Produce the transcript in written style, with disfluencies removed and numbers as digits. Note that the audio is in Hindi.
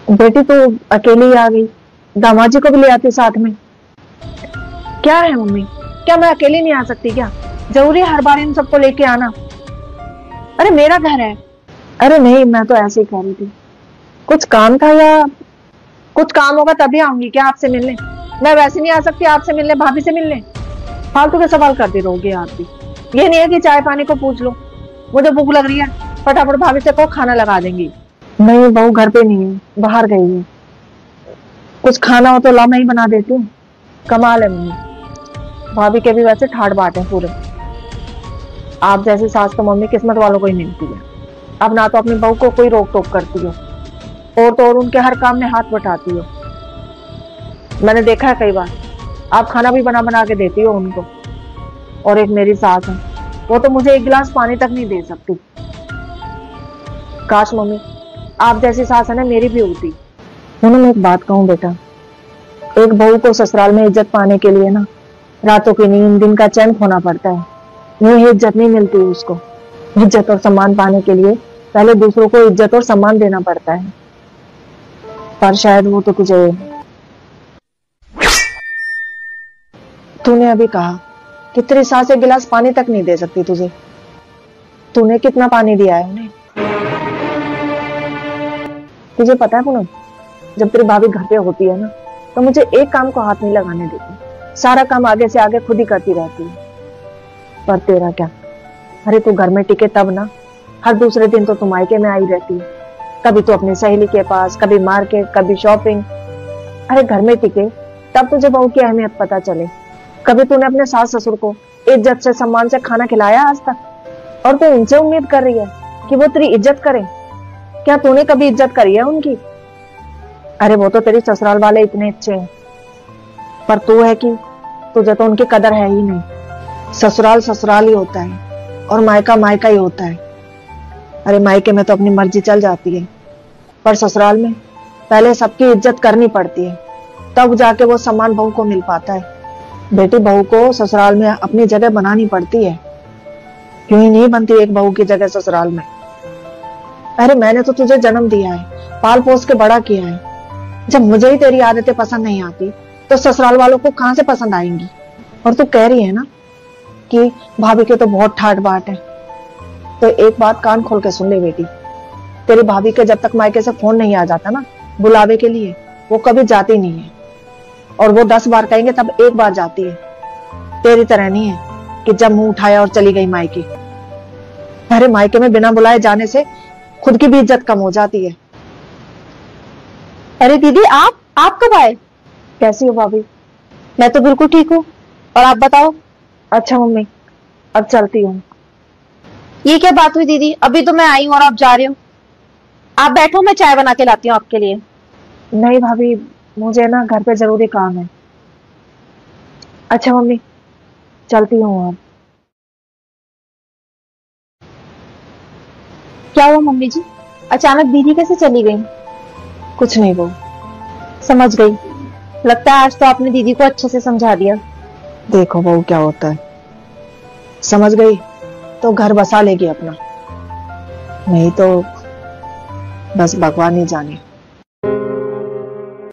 बेटी तो अकेली ही आ गई, दामाद जी को भी ले आती साथ में। क्या है मम्मी, क्या मैं अकेली नहीं आ सकती क्या? जरूरी है हर बार इन सबको लेके आना? अरे मेरा घर है। अरे नहीं, मैं तो ऐसे ही कह रही थी, कुछ काम था या कुछ काम होगा तभी आऊंगी क्या आपसे मिलने? मैं वैसे नहीं आ सकती आपसे मिलने, भाभी से मिलने। फालतू के सवाल करती रहोगे आप भी। ये नहीं है कि चाय पानी को पूछ लो, मुझे भूख लग रही है फटाफट भाभी से को खाना लगा देंगी। नहीं, बहू घर पे नहीं है, बाहर गई है। कुछ खाना हो तो ला, मैं ही बना देती हूँ। कमाल है मम्मी, भाभी के भी वैसे ठाट बाट है पूरे। आप जैसी सास तो मम्मी किस्मत वालों को ही मिलती है। अब ना तो अपनी बहू को कोई रोक टोक करती हो, और तो और उनके हर काम में हाथ बटाती हो। मैंने देखा है कई बार, आप खाना भी बना बना के देती हो उनको। और एक मेरी सास है, वो तो मुझे एक गिलास पानी तक नहीं दे सकती। काश मम्मी आप जैसी सास है ना मेरी भी होती। मैं एक बात कहूँ बेटा, एक बहू को ससुराल में इज्जत पाने के लिए ना रातों की नींद दिन का चैन खोना पड़ता है। ये इज्जत नहीं मिलती उसको। इज्जत और सम्मान पाने के लिए पहले दूसरों को इज्जत और सम्मान देना पड़ता है। पर शायद वो तो तुझे, तूने अभी कहा कि तेरी सास एक गिलास पानी तक नहीं दे सकती तुझे। तूने कितना पानी दिया है उन्हें? तुझे पता है पूनम, जब तेरी भाभी घर पे होती है ना तो मुझे एक काम को हाथ नहीं लगाने देती। सारा काम आगे से आगे खुद ही करती रहती है। पर तेरा क्या, अरे तू घर में टिके तब ना। हर दूसरे दिन तो तू मायके में आई रहती है, कभी तो अपनी सहेली के पास, कभी मार्केट, कभी शॉपिंग। अरे घर में टिके तब तुझे बहू की अहमियत पता चले। कभी तूने अपने सास ससुर को इज्जत से सम्मान से खाना खिलाया आज तक? और तू उनसे उम्मीद कर रही है कि वो तेरी इज्जत करें? क्या तूने कभी इज्जत करी है उनकी? अरे वो तो तेरी ससुराल वाले इतने अच्छे हैं, पर तू है कि तुझे तो उनकी कदर है ही नहीं। ससुराल ससुराल ही होता है और मायका मायका ही होता है। अरे मायके में तो अपनी मर्जी चल जाती है, पर ससुराल में पहले सबकी इज्जत करनी पड़ती है, तब जाके वो सम्मान बहू को मिल पाता है। बेटी, बहू को ससुराल में अपनी जगह बनानी पड़ती है, क्यों ही नहीं बनती एक बहू की जगह ससुराल में। अरे मैंने तो तुझे जन्म दिया है, पाल पोस के बड़ा किया है। जब मुझे ही तेरी आदतें पसंद नहीं आती तो ससुराल वालों को कहां से पसंद आएंगी? और तू कह रही है ना कि भाभी के तो बहुत ठाट बाट है, तो एक बात कान खोल के सुन ले बेटी। तेरी भाभी के जब तक मायके से फोन नहीं आ जाता ना बुलावे के लिए, वो कभी जाती नहीं है। और वो 10 बार कहेंगे तब एक बार जाती है। तेरी तरह नहीं है कि जब मुंह उठाया और चली गई मायके। अरे मायके में बिना बुलाए जाने से खुद की भी इज्जत कम हो जाती है। अरे दीदी, आप कब आए? कैसी हो भाभी? मैं तो बिल्कुल ठीक हूँ, और आप बताओ? अच्छा मम्मी, अब चलती हूँ। ये क्या बात हुई दीदी, अभी तो मैं आई हूँ और आप जा रहे हो? आप बैठो, मैं चाय बना के लाती हूँ आपके लिए। नहीं भाभी, मुझे ना घर पे जरूरी काम है। अच्छा मम्मी, चलती हूँ अब। क्या हुआ मम्मी जी, अचानक दीदी कैसे चली गई? कुछ नहीं बहू। समझ गई, लगता है आज तो आपने दीदी को अच्छे से समझा दिया। देखो बहू क्या होता है, समझ गई तो घर बसा लेगी अपना, नहीं तो बस भगवान ही जाने।